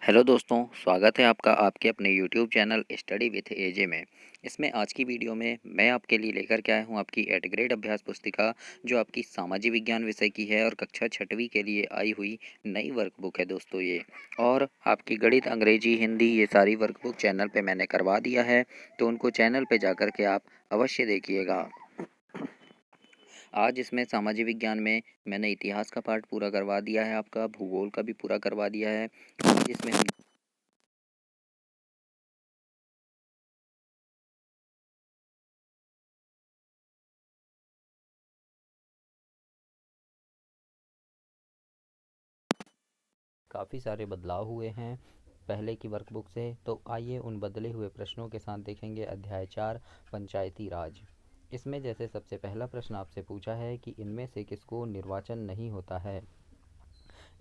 Hello दोस्तों, स्वागत है आपका आपके अपने यूट्यूब चैनल स्टडी विथ एजे में। इसमें आज की वीडियो में मैं आपके लिए लेकर के आया हूँ आपकी एट ग्रेड अभ्यास पुस्तिका, जो आपकी सामाजिक विज्ञान विषय की है और कक्षा छठवीं के लिए आई हुई नई वर्कबुक है दोस्तों ये। और आपकी गणित, अंग्रेजी, हिंदी ये सारी वर्कबुक चैनल पे मैंने करवा दिया है, तो उनको चैनल पे जाकर के आप अवश्य देखिएगा। आज इसमें सामाजिक विज्ञान में मैंने इतिहास का पार्ट पूरा करवा दिया है, आपका भूगोल का भी पूरा करवा दिया है। जिसमें हम काफ़ी सारे बदलाव हुए हैं पहले की वर्कबुक से। तो आइए उन बदले हुए प्रश्नों के साथ देखेंगे अध्याय 4 पंचायती राज। इसमें जैसे सबसे पहला प्रश्न आपसे पूछा है कि इनमें से किसको निर्वाचन नहीं होता है।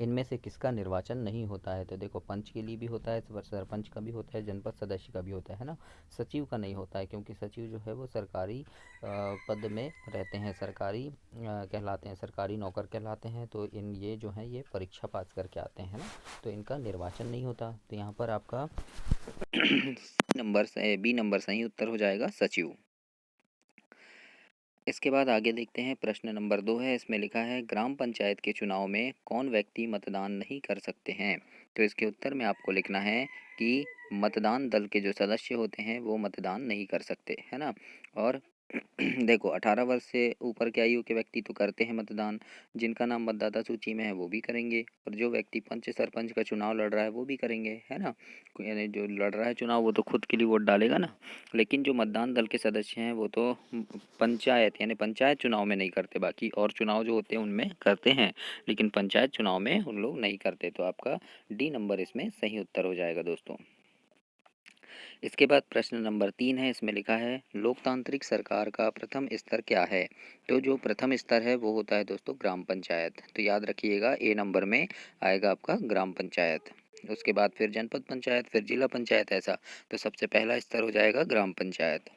इनमें से किसका निर्वाचन नहीं होता है। तो देखो, पंच के लिए भी होता है, सरपंच का भी होता है, जनपद सदस्य का भी होता है ना। सचिव का नहीं होता है, क्योंकि सचिव जो है वो सरकारी पद में रहते हैं, सरकारी कहलाते हैं, सरकारी नौकर कहलाते हैं। तो ये जो है ये परीक्षा पास करके आते हैं ना, तो इनका निर्वाचन नहीं होता। तो यहाँ पर आपका बी नंबर सही उत्तर हो जाएगा, सचिव। इसके बाद आगे देखते हैं, प्रश्न नंबर 2 है। इसमें लिखा है ग्राम पंचायत के चुनाव में कौन व्यक्ति मतदान नहीं कर सकते हैं। तो इसके उत्तर में आपको लिखना है कि मतदान दल के जो सदस्य होते हैं वो मतदान नहीं कर सकते, है ना। और देखो, 18 वर्ष से ऊपर की आयु के व्यक्ति तो करते हैं मतदान, जिनका नाम मतदाता सूची में है वो भी करेंगे, और जो व्यक्ति पंच सरपंच का चुनाव लड़ रहा है वो भी करेंगे, है ना। यानी जो लड़ रहा है चुनाव वो तो खुद के लिए वोट डालेगा ना। लेकिन जो मतदान दल के सदस्य हैं वो तो पंचायत यानी पंचायत चुनाव में नहीं करते, बाकी और चुनाव जो होते हैं उनमें करते हैं, लेकिन पंचायत चुनाव में उन लोग नहीं करते। तो आपका डी नंबर इसमें सही उत्तर हो जाएगा दोस्तों। इसके बाद प्रश्न नंबर 3 है। इसमें लिखा है लोकतांत्रिक सरकार का प्रथम स्तर क्या है। तो जो प्रथम स्तर है वो होता है दोस्तों ग्राम पंचायत। तो याद रखिएगा, ए नंबर में आएगा आपका ग्राम पंचायत। उसके बाद फिर जनपद पंचायत, फिर जिला पंचायत, ऐसा। तो सबसे पहला स्तर हो जाएगा ग्राम पंचायत।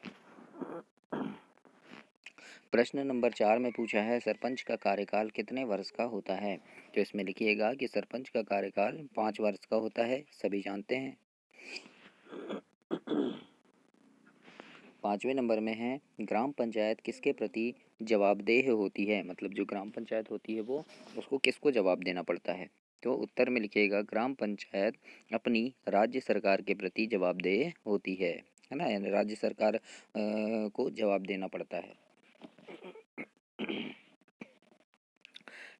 प्रश्न नंबर 4 में पूछा है सरपंच का कार्यकाल कितने वर्ष का होता है। तो इसमें लिखिएगा कि सरपंच का कार्यकाल 5 वर्ष का होता है, सभी जानते हैं। 5वें नंबर में है ग्राम पंचायत किसके प्रति जवाबदेह होती है। मतलब जो ग्राम पंचायत होती है वो उसको किसको जवाब देना पड़ता है। तो उत्तर में लिखिएगा ग्राम पंचायत अपनी राज्य सरकार के प्रति जवाबदेह होती है ना। यानी राज्य सरकार को जवाब देना पड़ता है।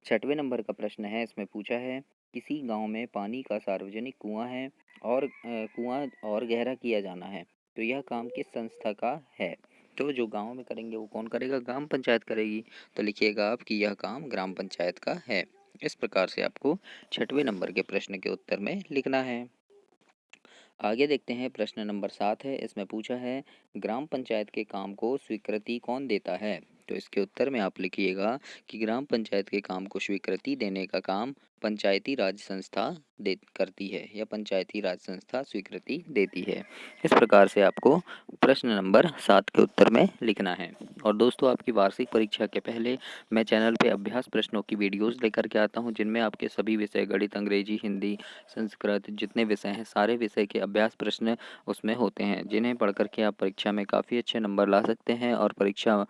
6वें नंबर का प्रश्न है। इसमें पूछा है किसी गांव में पानी का सार्वजनिक कुआं है और कुआं और गहरा किया जाना है। तो यह काम किस संस्था का है। तो जो गांव में करेंगे वो कौन करेगा, ग्राम पंचायत करेगी। तो लिखिएगा आप कि यह काम ग्राम पंचायत का है। इस प्रकार से आपको 6वें नंबर के प्रश्न के उत्तर में लिखना है। आगे देखते हैं, प्रश्न नंबर 7 है। इसमें पूछा है ग्राम पंचायत के काम को स्वीकृति कौन देता है। तो इसके उत्तर में आप लिखिएगा कि ग्राम पंचायत के काम को स्वीकृति देने का काम पंचायती राज संस्था दे करती है, या पंचायती राज संस्था स्वीकृति देती है। इस प्रकार से आपको प्रश्न नंबर 7 के उत्तर में लिखना है। और दोस्तों, आपकी वार्षिक परीक्षा के पहले मैं चैनल पे अभ्यास प्रश्नों की वीडियोस लेकर के आता हूँ, जिनमें आपके सभी विषय गणित, अंग्रेजी, हिंदी, संस्कृत जितने विषय हैं सारे विषय के अभ्यास प्रश्न उसमें होते हैं, जिन्हें पढ़ करके आप परीक्षा में काफ़ी अच्छे नंबर ला सकते हैं और परीक्षा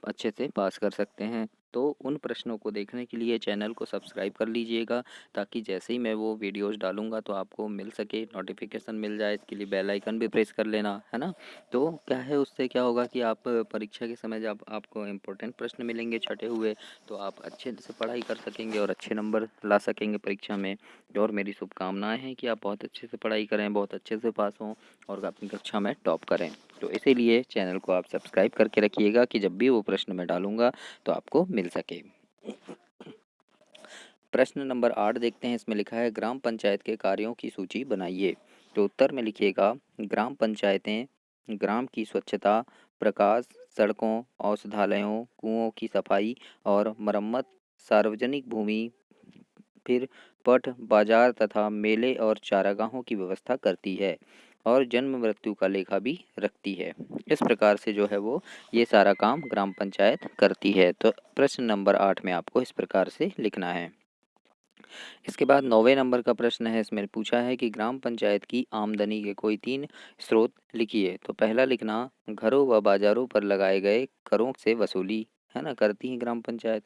अच्छे से पास कर सकते हैं। तो उन प्रश्नों को देखने के लिए चैनल को सब्सक्राइब कर लीजिएगा, ताकि जैसे ही मैं वो वीडियोस डालूंगा तो आपको मिल सके, नोटिफिकेशन मिल जाए। इसके लिए बेल आइकन भी प्रेस कर लेना, है ना। तो क्या है, उससे क्या होगा कि आप परीक्षा के समय जब आपको इम्पोर्टेंट प्रश्न मिलेंगे छटे हुए, तो आप अच्छे से पढ़ाई कर सकेंगे और अच्छे नंबर ला सकेंगे परीक्षा में। और मेरी शुभकामनाएं हैं कि आप बहुत अच्छे से पढ़ाई करें, बहुत अच्छे से पास हों और अपनी कक्षा में टॉप करें। तो इसीलिए चैनल को आप सब्सक्राइब करके रखिएगा कि जब भी वो प्रश्न मैं डालूंगा तो आपको मिल सके। प्रश्न नंबर 8 देखते हैं। इसमें लिखा है ग्राम पंचायत के कार्यों की सूची बनाइए। तो उत्तर में लिखिएगा ग्राम पंचायतें ग्राम की स्वच्छता, प्रकाश, सड़कों, औषधालयों, कुओं की सफाई और मरम्मत, सार्वजनिक भूमि, फिर पट, बाजार तथा मेले और चारागाहों की व्यवस्था करती है और जन्म मृत्यु का लेखा भी रखती है। इस प्रकार से जो है वो ये सारा काम ग्राम पंचायत करती है। तो प्रश्न नंबर 8 में आपको इस प्रकार से लिखना है। इसके बाद 9वें नंबर का प्रश्न है, इसमें पूछा है कि ग्राम पंचायत की आमदनी के कोई 3 स्रोत लिखिए। तो पहला लिखना घरों व बाज़ारों पर लगाए गए करों से वसूली, है ना, करती है ग्राम पंचायत।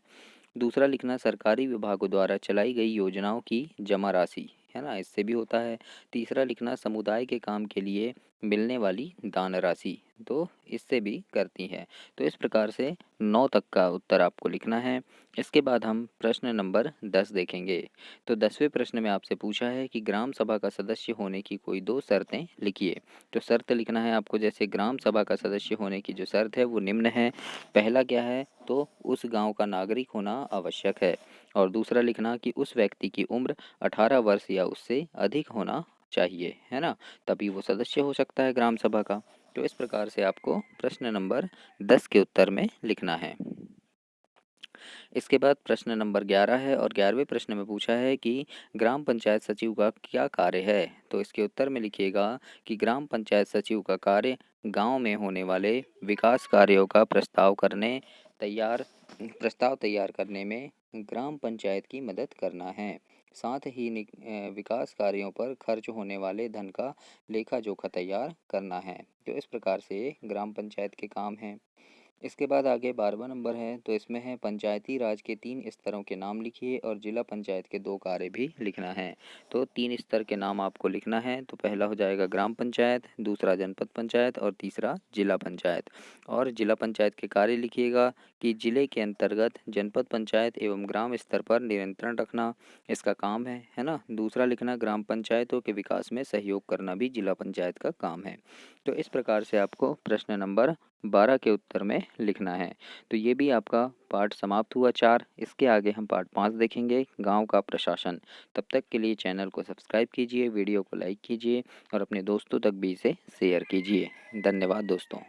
दूसरा लिखना सरकारी विभागों द्वारा चलाई गई योजनाओं की जमा राशि, है ना, इससे भी होता है। तीसरा लिखना समुदाय के काम के लिए मिलने वाली दान राशि, तो इससे भी करती है। तो इस प्रकार से 9 तक का उत्तर आपको लिखना है। इसके बाद हम प्रश्न नंबर 10 देखेंगे। तो 10वें प्रश्न में आपसे पूछा है कि ग्राम सभा का सदस्य होने की कोई 2 शर्तें लिखिए। तो शर्त लिखना है आपको, जैसे ग्राम सभा का सदस्य होने की जो शर्त है वो निम्न है। पहला क्या है, तो उस गांव का नागरिक होना आवश्यक है। और दूसरा लिखना कि उस व्यक्ति की उम्र 18 वर्ष या उससे अधिक होना चाहिए, है ना, तभी वो सदस्य हो सकता है ग्राम सभा का। तो इस प्रकार से आपको प्रश्न नंबर 10 के उत्तर में लिखना है। इसके बाद प्रश्न नंबर 11 है और 11वें प्रश्न में पूछा है कि ग्राम पंचायत सचिव का क्या कार्य है। तो इसके उत्तर में लिखिएगा कि ग्राम पंचायत सचिव का कार्य गांव में होने वाले विकास कार्यों का प्रस्ताव तैयार करने में ग्राम पंचायत की मदद करना है। साथ ही विकास कार्यों पर खर्च होने वाले धन का लेखा जोखा तैयार करना है। तो इस प्रकार से ग्राम पंचायत के काम हैं। इसके बाद आगे 12वां नंबर है, तो इसमें है पंचायती राज के 3 स्तरों के नाम लिखिए और जिला पंचायत के 2 कार्य भी लिखना है। तो 3 स्तर के नाम आपको लिखना है। तो पहला हो जाएगा ग्राम पंचायत, दूसरा जनपद पंचायत और तीसरा जिला पंचायत। और जिला पंचायत के कार्य लिखिएगा कि जिले के अंतर्गत जनपद पंचायत एवं ग्राम स्तर पर नियंत्रण रखना, इसका काम है ना। दूसरा लिखना ग्राम पंचायतों के विकास में सहयोग करना भी जिला पंचायत का काम है। तो इस प्रकार से आपको प्रश्न नंबर 12 के उत्तर में लिखना है। तो ये भी आपका पाठ समाप्त हुआ 4। इसके आगे हम पाठ 5 देखेंगे, गांव का प्रशासन। तब तक के लिए चैनल को सब्सक्राइब कीजिए, वीडियो को लाइक कीजिए और अपने दोस्तों तक भी इसे शेयर कीजिए। धन्यवाद दोस्तों।